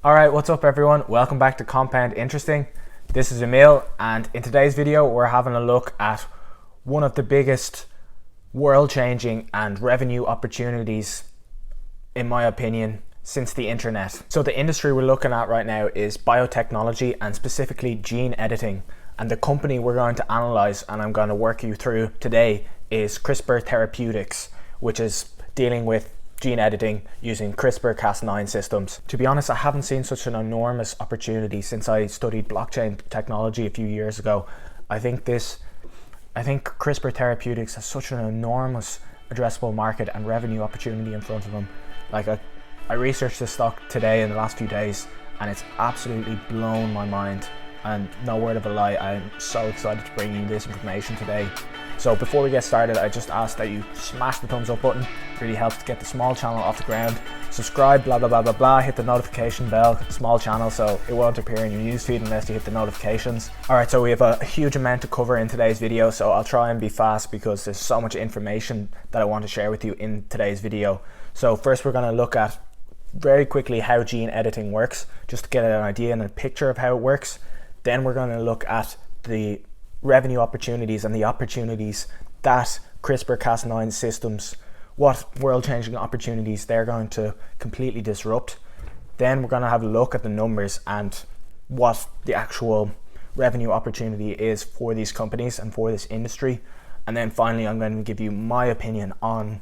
Alright, what's up everyone? Welcome back to Compound Interesting. This is Emil, and in today's video we're having a look at one of the biggest world-changing and revenue opportunities, in my opinion, since the internet. So the industry we're looking at right now is biotechnology and specifically gene editing. And the company we're going to analyze and I'm going to work you through today is CRISPR Therapeutics, which is dealing with gene editing using CRISPR Cas-9 systems. To be honest, I haven't seen such an enormous opportunity since I studied blockchain technology a few years ago. I think CRISPR Therapeutics has such an enormous addressable market and revenue opportunity in front of them. Like I researched this stock today in the last few days and it's absolutely blown my mind. And no word of a lie, I'm so excited to bring you this information today. So before we get started, I just ask that you smash the thumbs up button. It really helps to get the small channel off the ground. Subscribe, blah, blah, blah, blah, blah. Hit the notification bell, small channel, so it won't appear in your newsfeed unless you hit the notifications. All right, so we have a huge amount to cover in today's video, so I'll try and be fast because there's so much information that I want to share with you in today's video. So first we're gonna look at very quickly how gene editing works, just to get an idea and a picture of how it works. Then we're gonna look at the revenue opportunities and the opportunities that CRISPR Cas9 systems, what world-changing opportunities they're going to completely disrupt. Then we're going to have a look at the numbers and what the actual revenue opportunity is for these companies and for this industry. And then finally, I'm going to give you my opinion on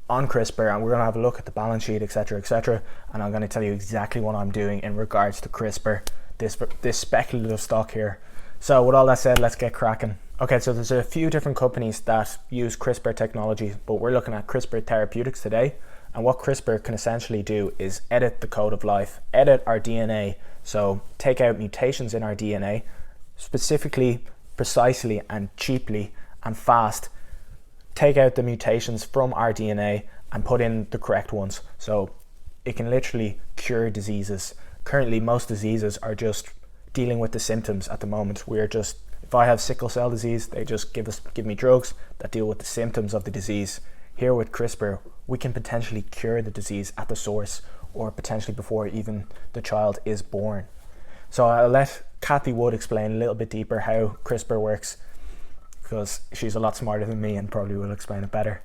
CRISPR, and we're going to have a look at the balance sheet, etc., etc. And I'm going to tell you exactly what I'm doing in regards to CRISPR, this speculative stock here. So with all that said, let's get cracking. Okay, so there's a few different companies that use CRISPR technology, but we're looking at CRISPR Therapeutics today. And what CRISPR can essentially do is edit the code of life, edit our DNA. So take out mutations in our DNA, specifically, precisely, and cheaply and fast. Take out the mutations from our DNA and put in the correct ones. So it can literally cure diseases. Currently, most diseases are just dealing with the symptoms at the moment. If I have sickle cell disease, they just give me drugs that deal with the symptoms of the disease. Here with CRISPR, we can potentially cure the disease at the source, or potentially before even the child is born. So I'll let Kathy Wood explain a little bit deeper how CRISPR works, because she's a lot smarter than me and probably will explain it better.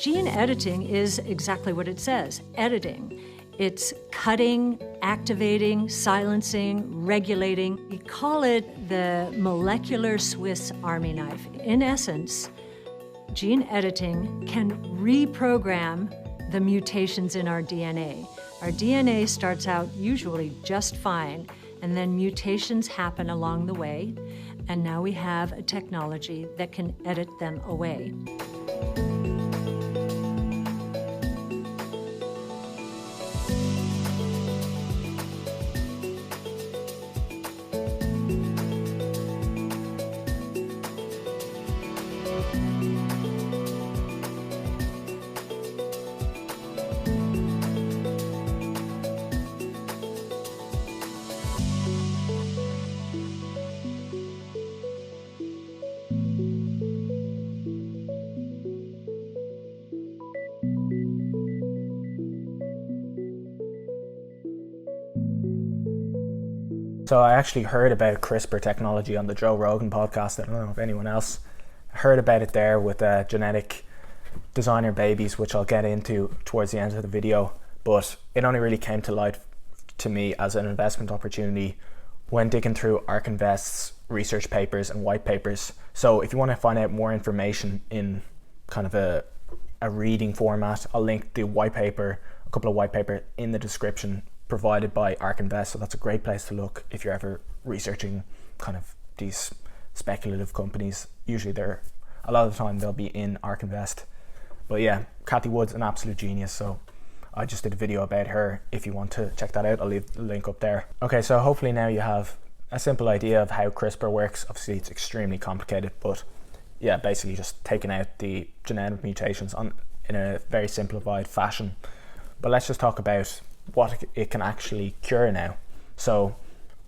Gene editing is exactly what it says, editing. It's cutting, activating, silencing, regulating. We call it the molecular Swiss Army knife. In essence, gene editing can reprogram the mutations in our DNA. Our DNA starts out usually just fine, and then mutations happen along the way, and now we have a technology that can edit them away. So I actually heard about CRISPR technology on the Joe Rogan podcast. I don't know if anyone else heard about it there with genetic designer babies, which I'll get into towards the end of the video. But it only really came to light to me as an investment opportunity when digging through ARK Invest's research papers and white papers. So if you want to find out more information in kind of a reading format, I'll link the white paper, a couple of white papers in the description provided by ARK Invest. So that's a great place to look if you're ever researching kind of these speculative companies. Usually a lot of the time they'll be in ARK Invest. But yeah, Kathy Wood's an absolute genius, so I just did a video about her. If you want to check that out, I'll leave the link up there. Okay, so hopefully now you have a simple idea of how CRISPR works. Obviously it's extremely complicated, but yeah, basically just taking out the genetic mutations in a very simplified fashion. But let's just talk about what it can actually cure now. So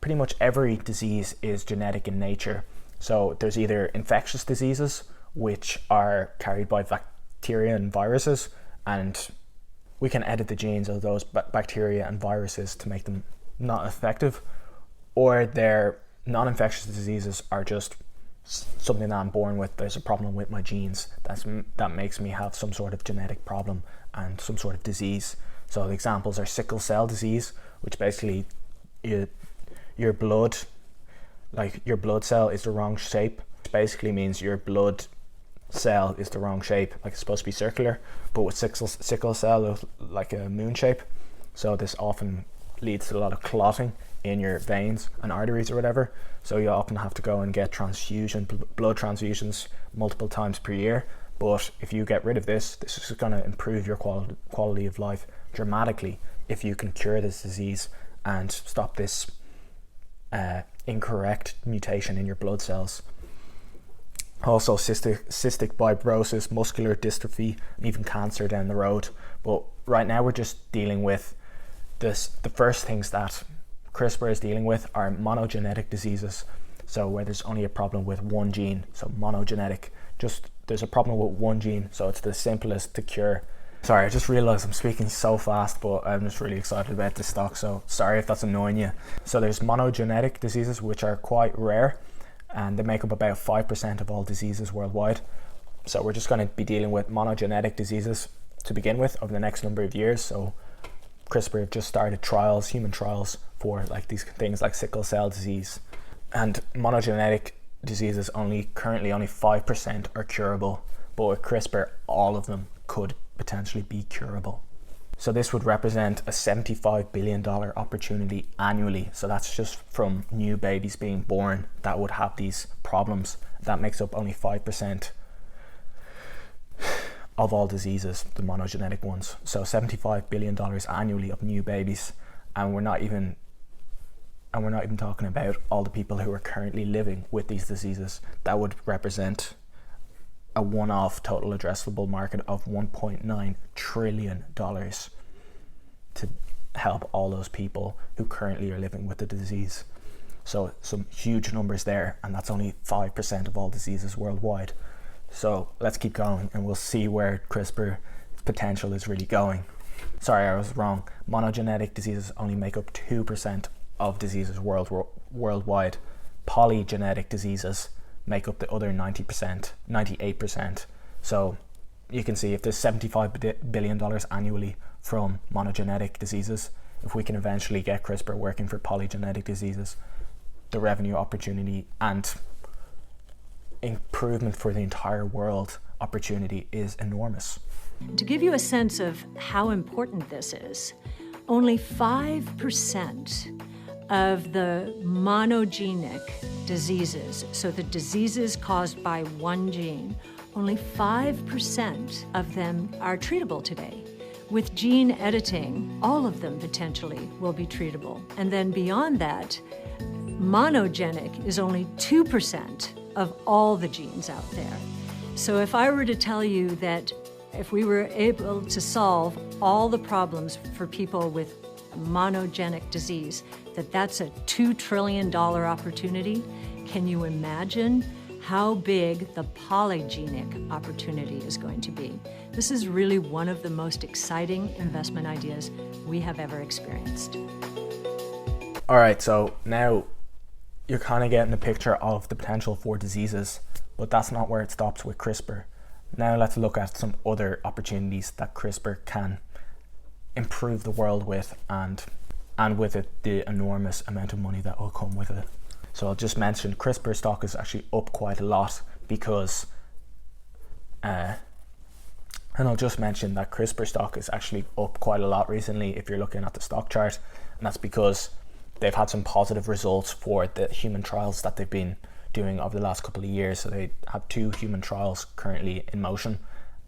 pretty much every disease is genetic in nature. So there's either infectious diseases, which are carried by bacteria and viruses, and we can edit the genes of those bacteria and viruses to make them not effective, or their non-infectious diseases are just something that I'm born with. There's a problem with my genes that makes me have some sort of genetic problem and some sort of disease. So the examples are sickle cell disease, which basically your blood cell is the wrong shape. It basically means your blood cell is the wrong shape, like it's supposed to be circular, but with sickle cell like a moon shape. So this often leads to a lot of clotting in your veins and arteries or whatever. So you often have to go and get blood transfusions multiple times per year. But if you get rid of this is going to improve your quality of life dramatically if you can cure this disease and stop this incorrect mutation in your blood cells. Also cystic fibrosis, muscular dystrophy, and even cancer down the road. But right now we're just dealing with this. The first things that CRISPR is dealing with are monogenetic diseases. So where there's only a problem with one gene, so monogenetic. Just there's a problem with one gene, so it's the simplest to cure. Sorry, I just realized I'm speaking so fast, but I'm just really excited about this stock, so sorry if that's annoying you. So there's monogenetic diseases, which are quite rare, and they make up about 5% of all diseases worldwide. So we're just going to be dealing with monogenetic diseases to begin with over the next number of years. So CRISPR have just started human trials for like these things like sickle cell disease. And monogenetic diseases currently only 5% are curable, but with CRISPR all of them could potentially be curable. So this would represent a $75 billion opportunity annually. So that's just from new babies being born that would have these problems. That makes up only 5% of all diseases, the monogenetic ones. So $75 billion annually of new babies, and we're not even talking about all the people who are currently living with these diseases. That would represent a one-off total addressable market of $1.9 trillion to help all those people who currently are living with the disease. So some huge numbers there, and that's only 5% of all diseases worldwide. So let's keep going and we'll see where CRISPR potential is really going. Sorry, I was wrong. Monogenetic diseases only make up 2% of diseases worldwide. Polygenetic diseases make up the other 98%. So you can see if there's $75 billion annually from monogenetic diseases, if we can eventually get CRISPR working for polygenetic diseases, the revenue opportunity and improvement for the entire world opportunity is enormous. To give you a sense of how important this is, only 5% of the monogenic diseases, so the diseases caused by one gene, only 5% of them are treatable today. With gene editing, all of them potentially will be treatable. And then beyond that, monogenic is only 2% of all the genes out there. So if I were to tell you that if we were able to solve all the problems for people with monogenic disease, that's a $2 trillion opportunity, can you imagine how big the polygenic opportunity is going to be? This is really one of the most exciting investment ideas we have ever experienced. All right, so now you're kind of getting a picture of the potential for diseases, but that's not where it stops with CRISPR. Now let's look at some other opportunities that CRISPR can improve the world with, and with it the enormous amount of money that will come with it. So I'll just mention CRISPR stock is actually up quite a lot because and I'll just mention that CRISPR stock is actually up quite a lot recently if you're looking at the stock chart, and that's because they've had some positive results for the human trials that they've been doing over the last couple of years. So they have 2 human trials currently in motion,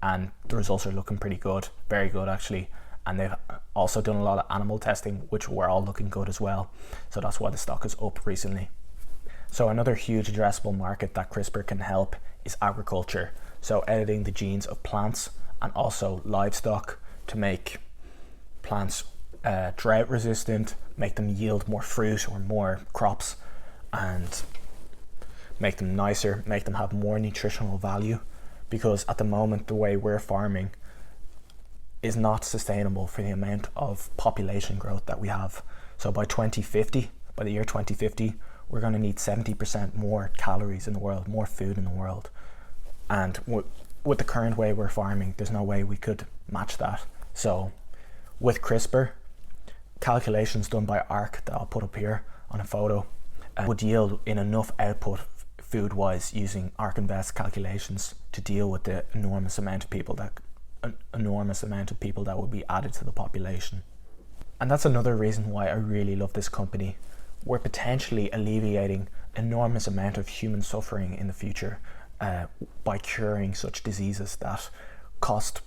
and the results are looking pretty good, very good actually. And they've also done a lot of animal testing, which were all looking good as well. So that's why the stock is up recently. So another huge addressable market that CRISPR can help is agriculture. So editing the genes of plants and also livestock to make plants drought resistant, make them yield more fruit or more crops, and make them nicer, make them have more nutritional value. Because at the moment, the way we're farming, is not sustainable for the amount of population growth that we have. So by 2050, by the year 2050, we're going to need 70% more calories in the world, more food in the world. And with the current way we're farming, there's no way we could match that. So with CRISPR, calculations done by ARC that I'll put up here on a photo would yield in enough output food-wise using ARC Invest calculations to deal with the enormous amount of people that would be added to the population. And that's another reason why I really love this company. We're potentially alleviating enormous amount of human suffering in the future by curing such diseases that cost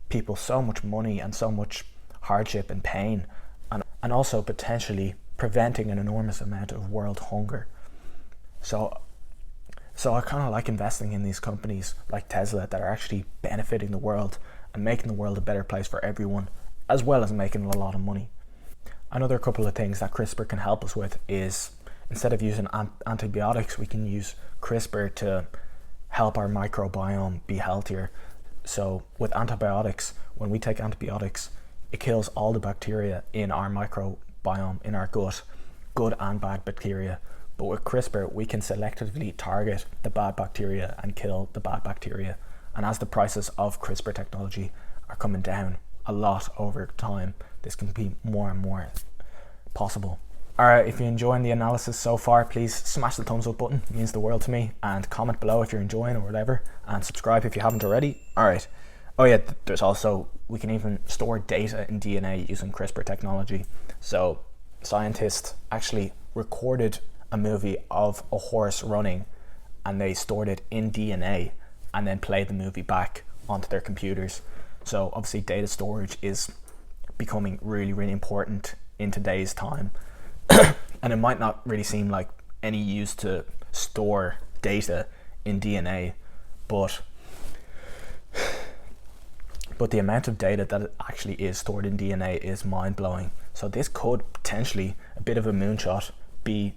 people so much money and so much hardship and pain, and also potentially preventing an enormous amount of world hunger. So I kind of like investing in these companies like Tesla that are actually benefiting the world and making the world a better place for everyone, as well as making a lot of money. Another couple of things that CRISPR can help us with is, instead of using antibiotics, we can use CRISPR to help our microbiome be healthier. So with antibiotics, when we take antibiotics, it kills all the bacteria in our microbiome, in our gut, good and bad bacteria. But with CRISPR, we can selectively target the bad bacteria and kill the bad bacteria. And as the prices of CRISPR technology are coming down a lot over time, this can be more and more possible. Alright, if you're enjoying the analysis so far, please smash the thumbs up button, it means the world to me, and comment below if you're enjoying or whatever, and subscribe if you haven't already. Alright, oh yeah, there's also, we can even store data in DNA using CRISPR technology. So scientists actually recorded a movie of a horse running, and they stored it in DNA and then played the movie back onto their computers. So obviously data storage is becoming really, really important in today's time. And it might not really seem like any use to store data in DNA, but the amount of data that actually is stored in DNA is mind-blowing. So this could potentially, a bit of a moonshot, be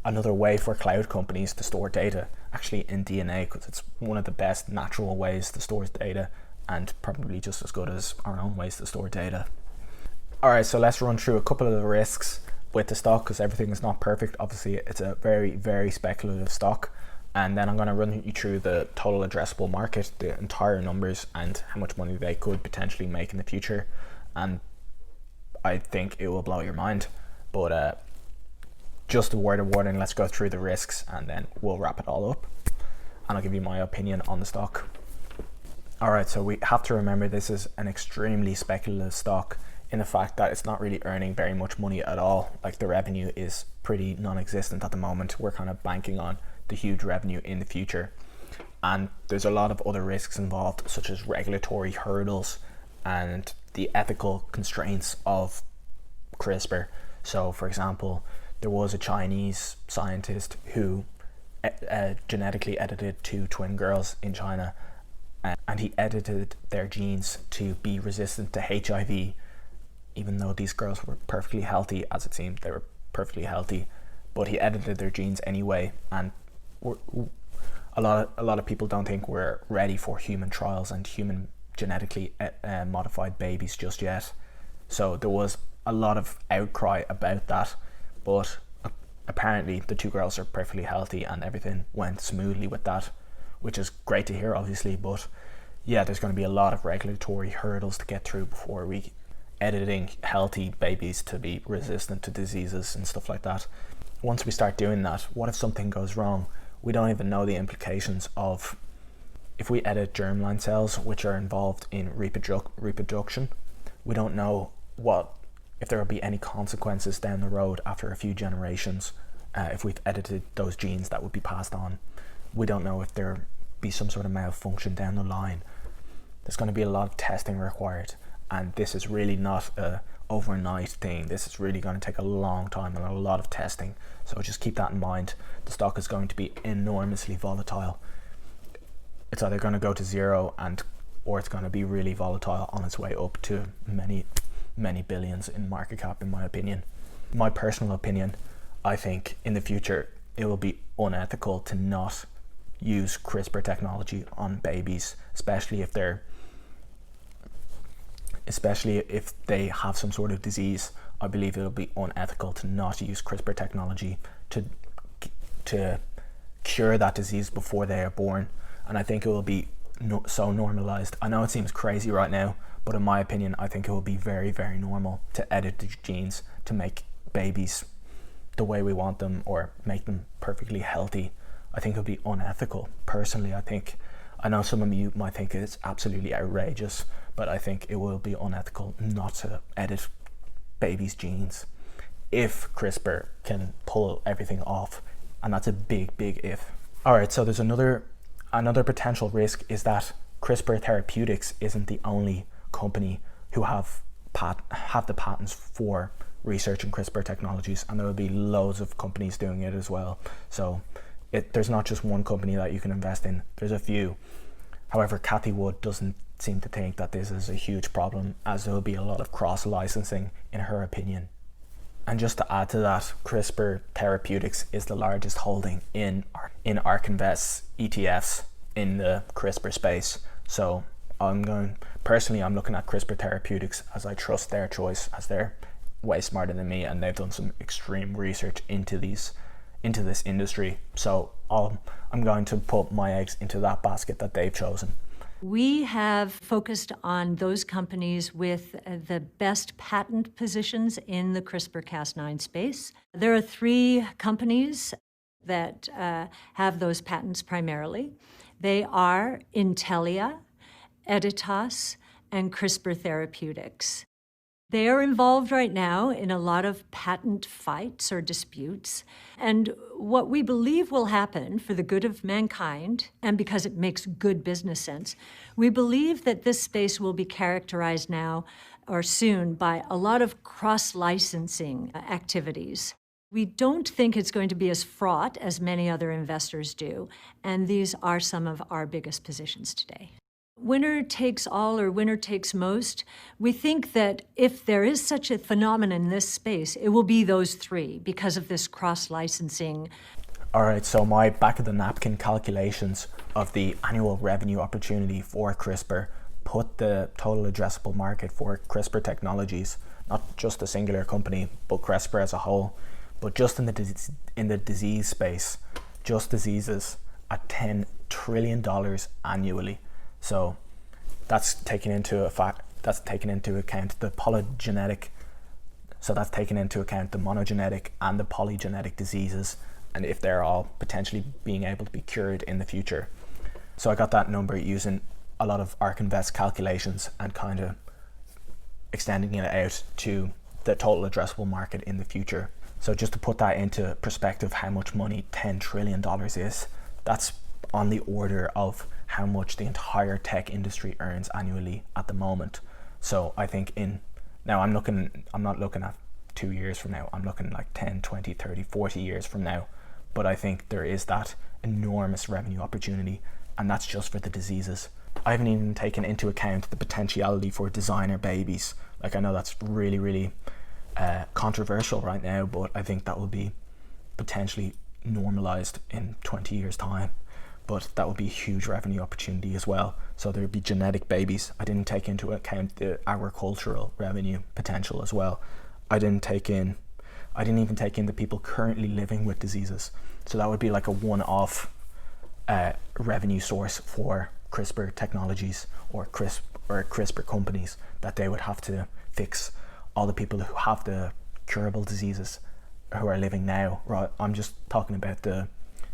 another way for cloud companies to store data actually in DNA, because it's one of the best natural ways to store data, and probably just as good as our own ways to store data. Alright, so let's run through a couple of the risks with the stock, because everything is not perfect. Obviously it's a very, very speculative stock, and then I'm going to run you through the total addressable market, the entire numbers, and how much money they could potentially make in the future. And I think it will blow your mind, but just a word of warning, let's go through the risks and then we'll wrap it all up and I'll give you my opinion on the stock. Alright, so we have to remember this is an extremely speculative stock in the fact that it's not really earning very much money at all. Like, the revenue is pretty non-existent at the moment. We're kind of banking on the huge revenue in the future, and there's a lot of other risks involved, such as regulatory hurdles and the ethical constraints of CRISPR. So for example, there was a Chinese scientist who genetically edited 2 twin girls in China, and he edited their genes to be resistant to HIV, even though these girls were perfectly healthy. As it seemed, they were perfectly healthy, but he edited their genes anyway. And a lot of people don't think we're ready for human trials and human genetically modified babies just yet. So there was a lot of outcry about that, but apparently the 2 girls are perfectly healthy and everything went smoothly with that, which is great to hear, obviously. But yeah, there's going to be a lot of regulatory hurdles to get through before we editing healthy babies to be resistant to diseases and stuff like that. Once we start doing that, what if something goes wrong? We don't even know the implications of, if we edit germline cells which are involved in reproduction, we don't know if there will be any consequences down the road after a few generations. If we've edited those genes that would be passed on, we don't know if there be some sort of malfunction down the line. There's going to be a lot of testing required, and this is really not a overnight thing. This is really going to take a long time and a lot of testing, so just keep that in mind. The stock is going to be enormously volatile. It's either going to go to zero or it's going to be really volatile on its way up to many billions in market cap, in my opinion. My personal opinion, I think in the future it will be unethical to not use CRISPR technology on babies, especially if they're especially if they have some sort of disease. I believe it'll be unethical to not use CRISPR technology to cure that disease before they are born. And I think it will be so normalized. I know it seems crazy right now, but in my opinion, I think it will be very, very normal to edit the genes to make babies the way we want them or make them perfectly healthy. I think it'll be unethical. Personally, I know some of you might think it's absolutely outrageous, but I think it will be unethical not to edit babies' genes if CRISPR can pull everything off, and that's a big, big if. All right, so there's another potential risk is that CRISPR Therapeutics isn't the only company who have the patents for research in CRISPR technologies, and there will be loads of companies doing it as well. So there's not just one company that you can invest in, there's a few. However, Cathie Wood doesn't seem to think that this is a huge problem, as there will be a lot of cross-licensing in her opinion. And just to add to that, CRISPR Therapeutics is the largest holding in ARK Invest's ETFs in the CRISPR space. So I'm looking at CRISPR Therapeutics as I trust their choice, as they're way smarter than me and they've done some extreme research into this industry. So I'm going to put my eggs into that basket that they've chosen. We have focused on those companies with the best patent positions in the CRISPR Cas9 space. There are 3 companies that have those patents primarily. They are Intellia, Editas, and CRISPR Therapeutics. They are involved right now in a lot of patent fights or disputes. And what we believe will happen for the good of mankind, and because it makes good business sense, we believe that this space will be characterized now or soon by a lot of cross-licensing activities. We don't think it's going to be as fraught as many other investors do, and these are some of our biggest positions today. Winner takes all or winner takes most. We think that if there is such a phenomenon in this space, it will be those 3 because of this cross-licensing. All right, so my back-of-the-napkin calculations of the annual revenue opportunity for CRISPR put the total addressable market for CRISPR technologies, not just a singular company, but CRISPR as a whole, but just in the disease space, just diseases, at $10 trillion annually. So that's taken into account the polygenetic. So that's taken into account the monogenetic and the polygenetic diseases, and if they're all potentially being able to be cured in the future. So I got that number using a lot of ARK Invest calculations and kind of extending it out to the total addressable market in the future. So just to put that into perspective, how much money $10 trillion is, that's on the order of how much the entire tech industry earns annually at the moment. So I think I'm not looking at 2 years from now, I'm looking like 10, 20, 30, 40 years from now. But I think there is that enormous revenue opportunity, and that's just for the diseases. I haven't even taken into account the potentiality for designer babies. Like, I know that's really, really controversial right now, but I think that will be potentially normalized in 20 years time. But that would be a huge revenue opportunity as well. So there would be genetic babies. I didn't take into account the agricultural revenue potential as well. I didn't even take in the people currently living with diseases. So that would be like a one-off revenue source for CRISPR technologies or CRISPR companies, that they would have to fix all the people who have the curable diseases who are living now. Right? I'm just talking about the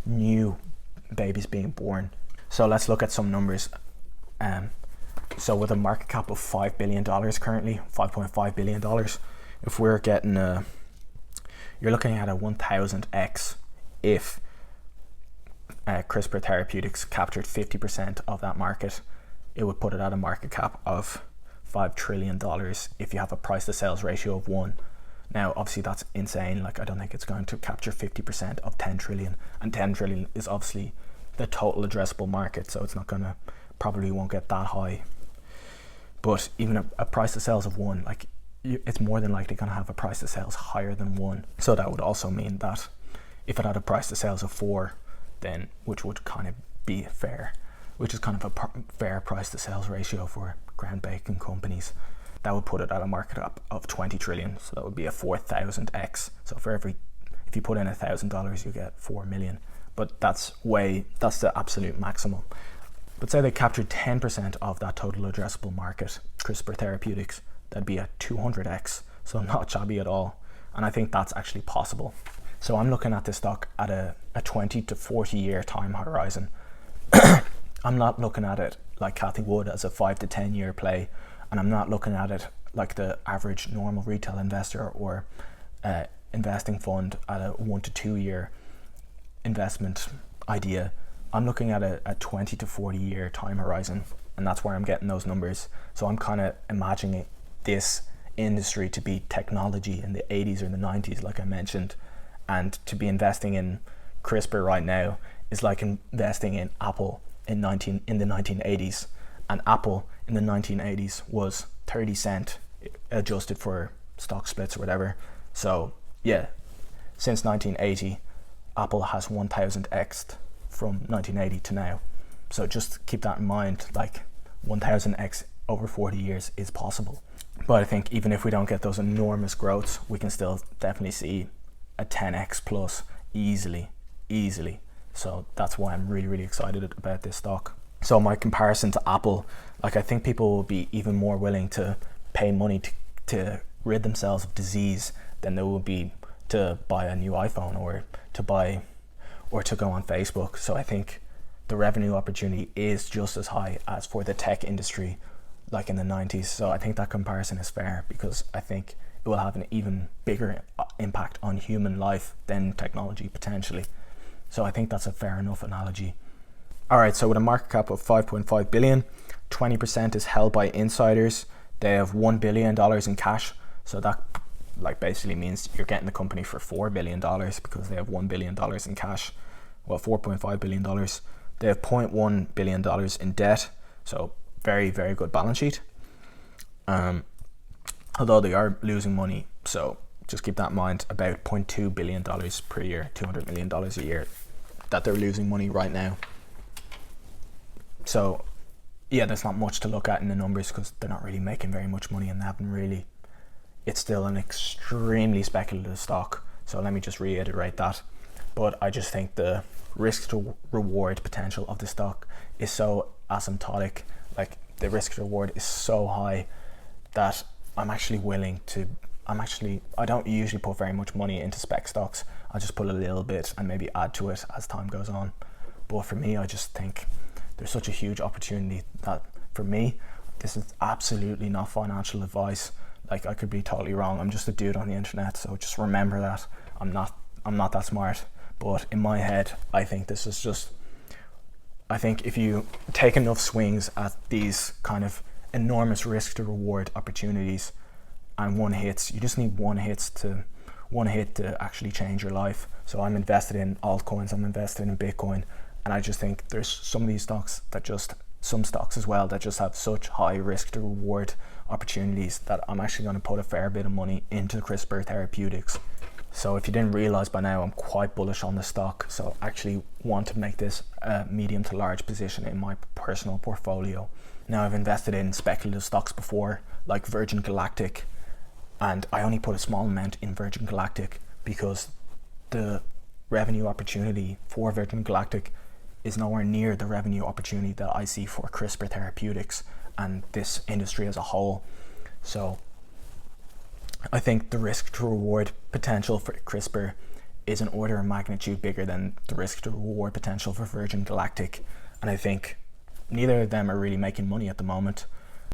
new babies being born. So let's look at some numbers. So with a market cap of $5 billion currently, $5.5 billion, if we're getting you're looking at a 1000x if CRISPR Therapeutics captured 50% of that market. It would put it at a market cap of $5 trillion if you have a price to sales ratio of 1. Now, obviously that's insane. Like, I don't think it's going to capture 50% of 10 trillion, and 10 trillion is obviously the total addressable market, so it's not gonna, probably won't get that high. But even a price to sales of 1, like, it's more than likely gonna have a price to sales higher than 1. So that would also mean that if it had a price to sales of 4, then, which would kind of be fair, which is kind of a fair price to sales ratio for groundbreaking companies, that would put it at a market cap of 20 trillion. So that would be a 4,000x. So for every, if you put in $1,000, you get 4 million. But that's the absolute maximum. But say they captured 10% of that total addressable market, CRISPR Therapeutics, that'd be a 200x. So not shabby at all. And I think that's actually possible. So I'm looking at this stock at a 20 to 40 year time horizon. I'm not looking at it like Kathy Wood as a 5 to 10 year play. And I'm not looking at it like the average normal retail investor or investing fund at a 1 to 2 year investment idea. I'm looking at a 20 to 40 year time horizon, and that's where I'm getting those numbers. So I'm kind of imagining this industry to be technology in the 80s or the 90s, like I mentioned, and to be investing in CRISPR right now is like investing in Apple in the 1980s. And Apple in the 1980s was 30 cent adjusted for stock splits or whatever. So yeah, since 1980, Apple has 1000x'd from 1980 to now. So just keep that in mind, like 1000x over 40 years is possible. But I think even if we don't get those enormous growths, we can still definitely see a 10x plus easily. So that's why I'm really excited about this stock. So my comparison to Apple, like I think people will be even more willing to pay money to rid themselves of disease than they will be to buy a new iPhone or to go on Facebook. So I think the revenue opportunity is just as high as for the tech industry like in the 90s. So I think that comparison is fair, because I think it will have an even bigger impact on human life than technology potentially. So I think that's a fair enough analogy. All right, so with a market cap of 5.5 billion, 20% is held by insiders. They have $1 billion in cash. So that like basically means you're getting the company for $4 billion because they have $1 billion in cash. Well, $4.5 billion. They have $0.1 billion in debt. So very good balance sheet. Although they are losing money. So just keep that in mind, about $0.2 billion per year, $200 million a year that they're losing money right now. So yeah, there's not much to look at in the numbers because they're not really making very much money, and they haven't really. It's still an extremely speculative stock. So let me just reiterate that. But I just think the risk to reward potential of the stock is so asymptotic. Like the risk to reward is so high that I'm actually willing to, I don't usually put very much money into spec stocks. I just put a little bit and maybe add to it as time goes on. But for me, I just think there's such a huge opportunity that for me, this is absolutely not financial advice. Like I could be totally wrong. I'm just a dude on the internet. So just remember that I'm not that smart. But in my head, I think this is just, I think if you take enough swings at these kind of enormous risk to reward opportunities and one hits, you just need one hit to actually change your life. So I'm invested in altcoins, I'm invested in Bitcoin, and I just think there's some of these stocks that just, some stocks as well that just have such high risk to reward opportunities that I'm actually going to put a fair bit of money into CRISPR Therapeutics. So if you didn't realize by now, I'm quite bullish on the stock. So I actually want to make this a medium to large position in my personal portfolio. Now I've invested in speculative stocks before, like Virgin Galactic, and I only put a small amount in Virgin Galactic because the revenue opportunity for Virgin Galactic is nowhere near the revenue opportunity that I see for CRISPR Therapeutics and this industry as a whole. So I think the risk to reward potential for CRISPR is an order of magnitude bigger than the risk to reward potential for Virgin Galactic. And I think neither of them are really making money at the moment.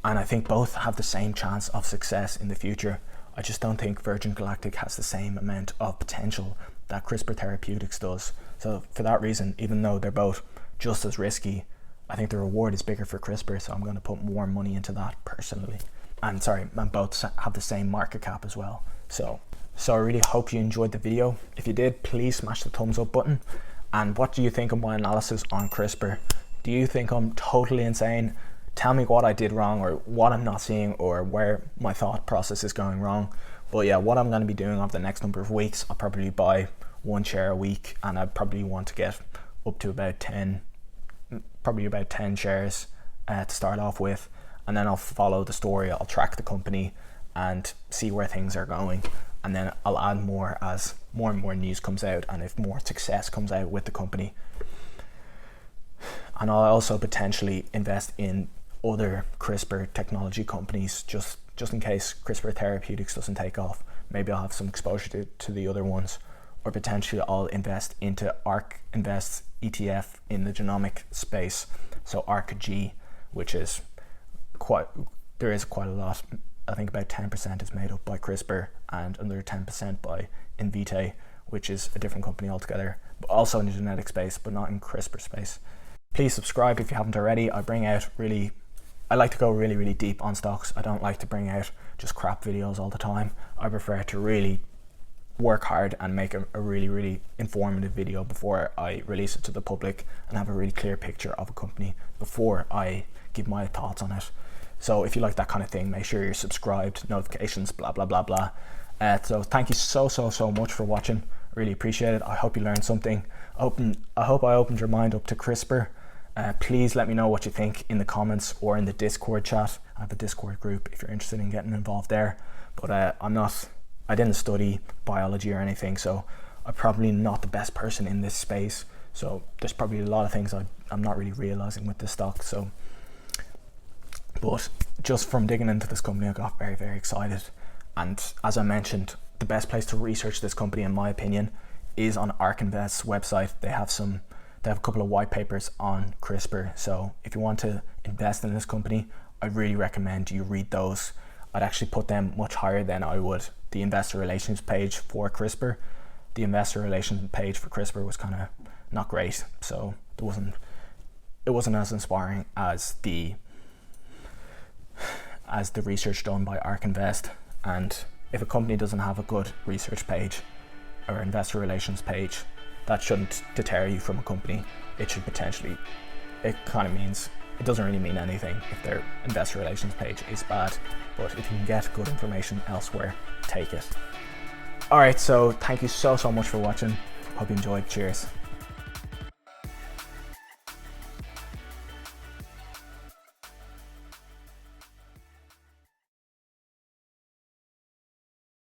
And I think both have the same chance of success in the future. I just don't think Virgin Galactic has the same amount of potential that CRISPR Therapeutics does. So for that reason, even though they're both just as risky, I think the reward is bigger for CRISPR, so I'm going to put more money into that personally. And both have the same market cap as well. So I really hope you enjoyed the video. If you did, please smash the thumbs up button. And what do you think of my analysis on CRISPR? Do you think I'm totally insane? Tell me what I did wrong or what I'm not seeing or where my thought process is going wrong. But yeah, what I'm going to be doing over the next number of weeks, I'll probably buy 1 share a week, and I probably want to get up to about 10 shares to start off with. and then I'll follow the story, I'll track the company and see where things are going, and then I'll add more as more and more news comes out and if more success comes out with the company. And I'll also potentially invest in other CRISPR technology companies just in case CRISPR Therapeutics doesn't take off. Maybe I'll have some exposure to the other ones, or potentially I'll invest into ARK Invest's ETF in the genomic space. So ARK-G, which is quite a lot. I think about 10% is made up by CRISPR and another 10% by Invitae, which is a different company altogether, but also in the genetic space, but not in CRISPR space. Please subscribe if you haven't already. I like to go really, really deep on stocks. I don't like to bring out just crap videos all the time. I prefer to really work hard and make a really, really informative video before I release it to the public and have a really clear picture of a company before I give my thoughts on it. So if you like that kind of thing, make sure you're subscribed, notifications, blah, blah, blah, blah. So thank you so much for watching. I really appreciate it. I hope you learned something. I hope I opened your mind up to CRISPR. Please let me know what you think in the comments or in the Discord chat. I have a Discord group if you're interested in getting involved there. But I didn't study biology or anything, so I'm probably not the best person in this space. So there's probably a lot of things I'm not really realizing with this stock. But just from digging into this company, I got very, very excited. And as I mentioned, the best place to research this company, in my opinion, is on ARK Invest's website. They have a couple of white papers on CRISPR. So if you want to invest in this company, I really recommend you read those. I'd actually put them much higher than I would the investor relations page for CRISPR. The investor relations page for CRISPR was kind of not great. So it wasn't as inspiring as the research done by ARK Invest. And if a company doesn't have a good research page or investor relations page, that shouldn't deter you from a company. It doesn't really mean anything if their investor relations page is bad, but if you can get good information elsewhere, take it. Alright, so thank you so much for watching. Hope you enjoyed. Cheers.